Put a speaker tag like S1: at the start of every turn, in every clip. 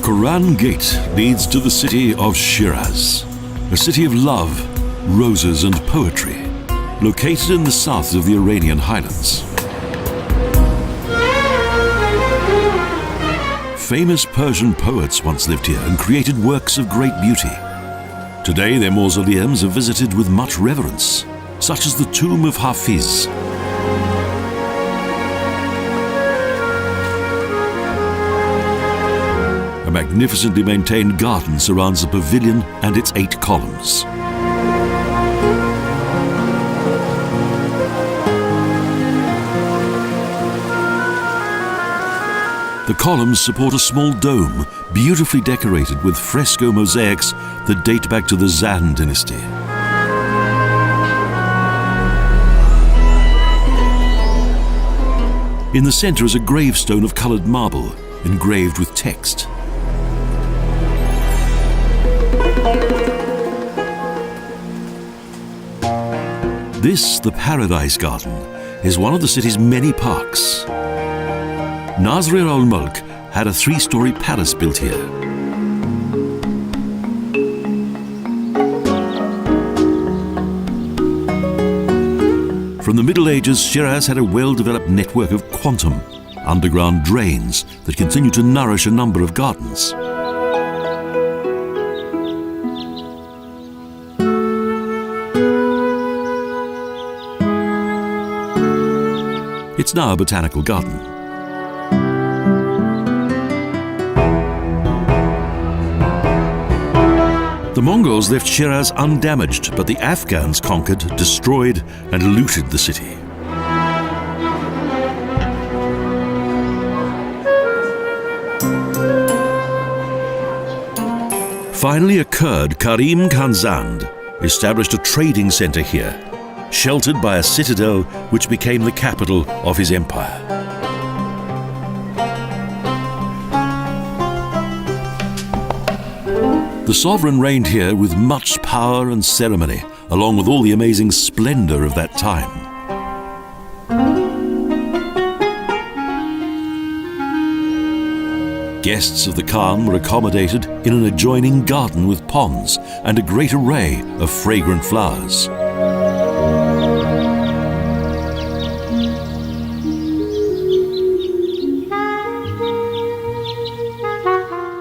S1: Quran Gate leads to the city of Shiraz, a city of love, roses and poetry, located in the south of the Iranian highlands. Famous Persian poets once lived here and created works of great beauty. Today their mausoleums are visited with much reverence, such as the tomb of Hafiz. A magnificently maintained garden surrounds the pavilion and its 8 columns. The columns support a small dome, beautifully decorated with fresco mosaics that date back to the Zand dynasty. In the center is a gravestone of colored marble, engraved with text. This, the Paradise Garden, is one of the city's many parks. Nasir al-Mulk had a 3-story palace built here. From the Middle Ages, Shiraz had a well-developed network of quantum, underground drains that continue to nourish a number of gardens. It's now a botanical garden. The Mongols left Shiraz undamaged, but the Afghans conquered, destroyed, and looted the city. Finally, a Kurd, Karim Khanzand, established a trading center here, sheltered by a citadel which became the capital of his empire. The sovereign reigned here with much power and ceremony, along with all the amazing splendor of that time. Guests of the Khan were accommodated in an adjoining garden with ponds and a great array of fragrant flowers.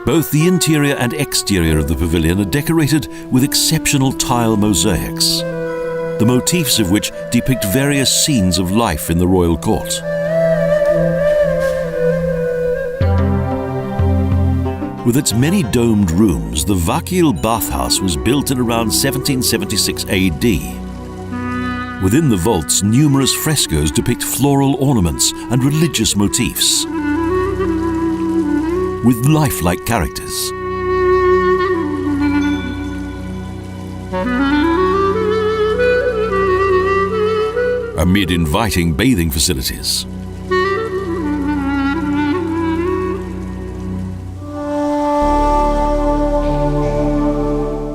S1: Both the interior and exterior of the pavilion are decorated with exceptional tile mosaics, the motifs of which depict various scenes of life in the royal court. With its many domed rooms, the Vakil bathhouse was built in around 1776 AD. Within the vaults, numerous frescoes depict floral ornaments and religious motifs, with lifelike characters. Amid inviting bathing facilities.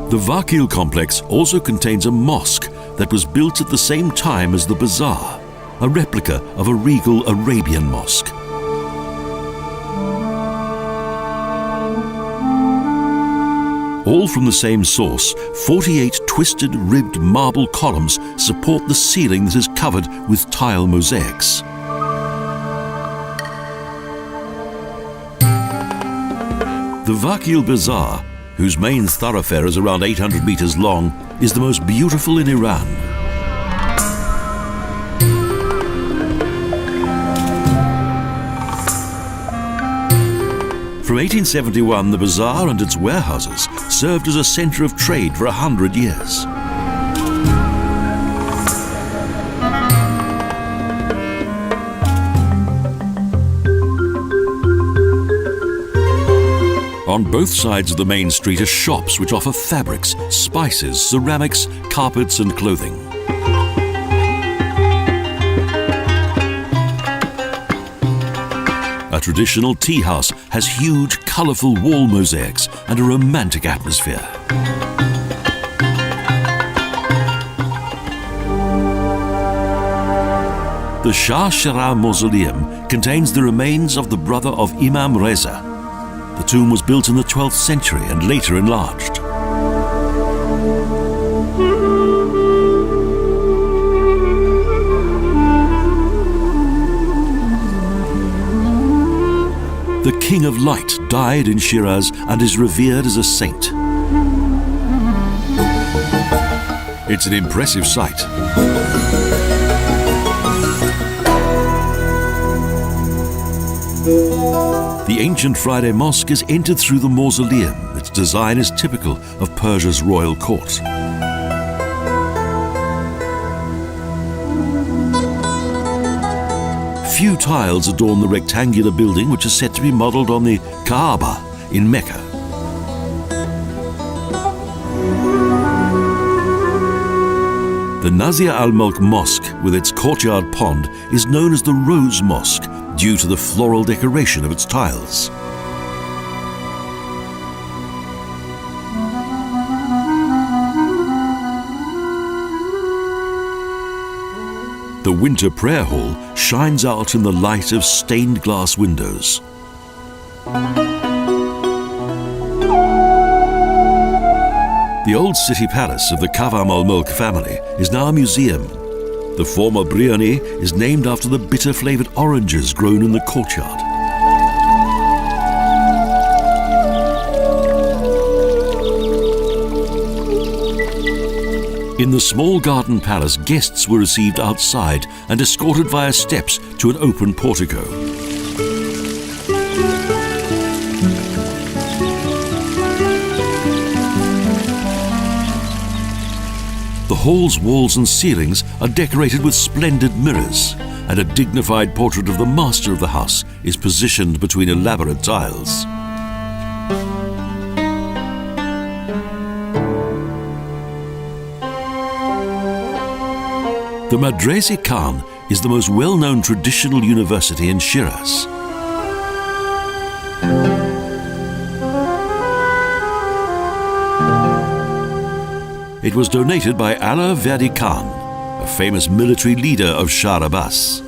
S1: The Vakil complex also contains a mosque that was built at the same time as the bazaar, a replica of a regal Arabian mosque. All from the same source, 48 twisted, ribbed marble columns support the ceiling that is covered with tile mosaics. The Vakil Bazaar, whose main thoroughfare is around 800 meters long, is the most beautiful in Iran. From 1871, the bazaar and its warehouses served as a center of trade for 100 years. On both sides of the main street are shops which offer fabrics, spices, ceramics, carpets and clothing. A traditional tea house has huge, colourful wall mosaics and a romantic atmosphere. The Shah Shiraz mausoleum contains the remains of the brother of Imam Reza. The tomb was built in the 12th century and later enlarged. The King of Light died in Shiraz and is revered as a saint. It's an impressive sight. The ancient Friday Mosque is entered through the mausoleum. Its design is typical of Persia's royal court. Few tiles adorn the rectangular building, which is said to be modelled on the Kaaba in Mecca. The Nazir al-Mulk Mosque, with its courtyard pond, is known as the Rose Mosque due to the floral decoration of its tiles. The Winter Prayer Hall shines out in the light of stained glass windows. The old city palace of the Kavam al-Mulk family is now a museum. The former Brioni is named after the bitter-flavoured oranges grown in the courtyard. In the small garden palace, guests were received outside and escorted via steps to an open portico. The hall's walls and ceilings are decorated with splendid mirrors, and a dignified portrait of the master of the house is positioned between elaborate tiles. The Madrasa Khan is the most well-known traditional university in Shiraz. It was donated by Ala Verdi Khan, a famous military leader of Shah Abbas.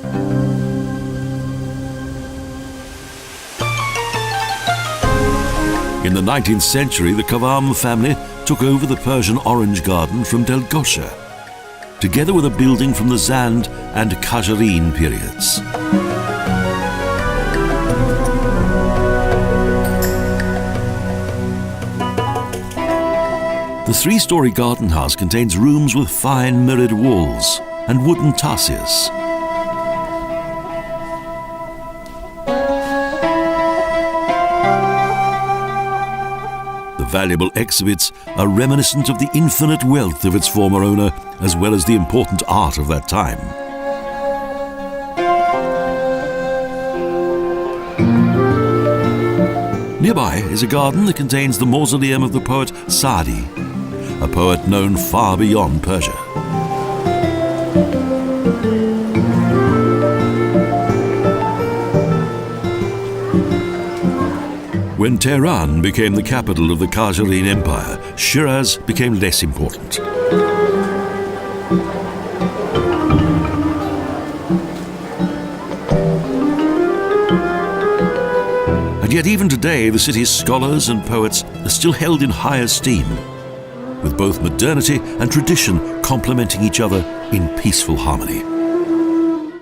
S1: In the 19th century, the Kavam family took over the Persian Orange Garden from Delgosha, together with a building from the Zand and Qajareen periods. The three-storey garden house contains rooms with fine mirrored walls and wooden tarsiers. The valuable exhibits are reminiscent of the infinite wealth of its former owner, as well as the important art of that time. Nearby is a garden that contains the mausoleum of the poet Saadi, a poet known far beyond Persia. When Tehran became the capital of the Qajareen Empire, Shiraz became less important. And yet even today, the city's scholars and poets are still held in high esteem, with both modernity and tradition complementing each other in peaceful harmony.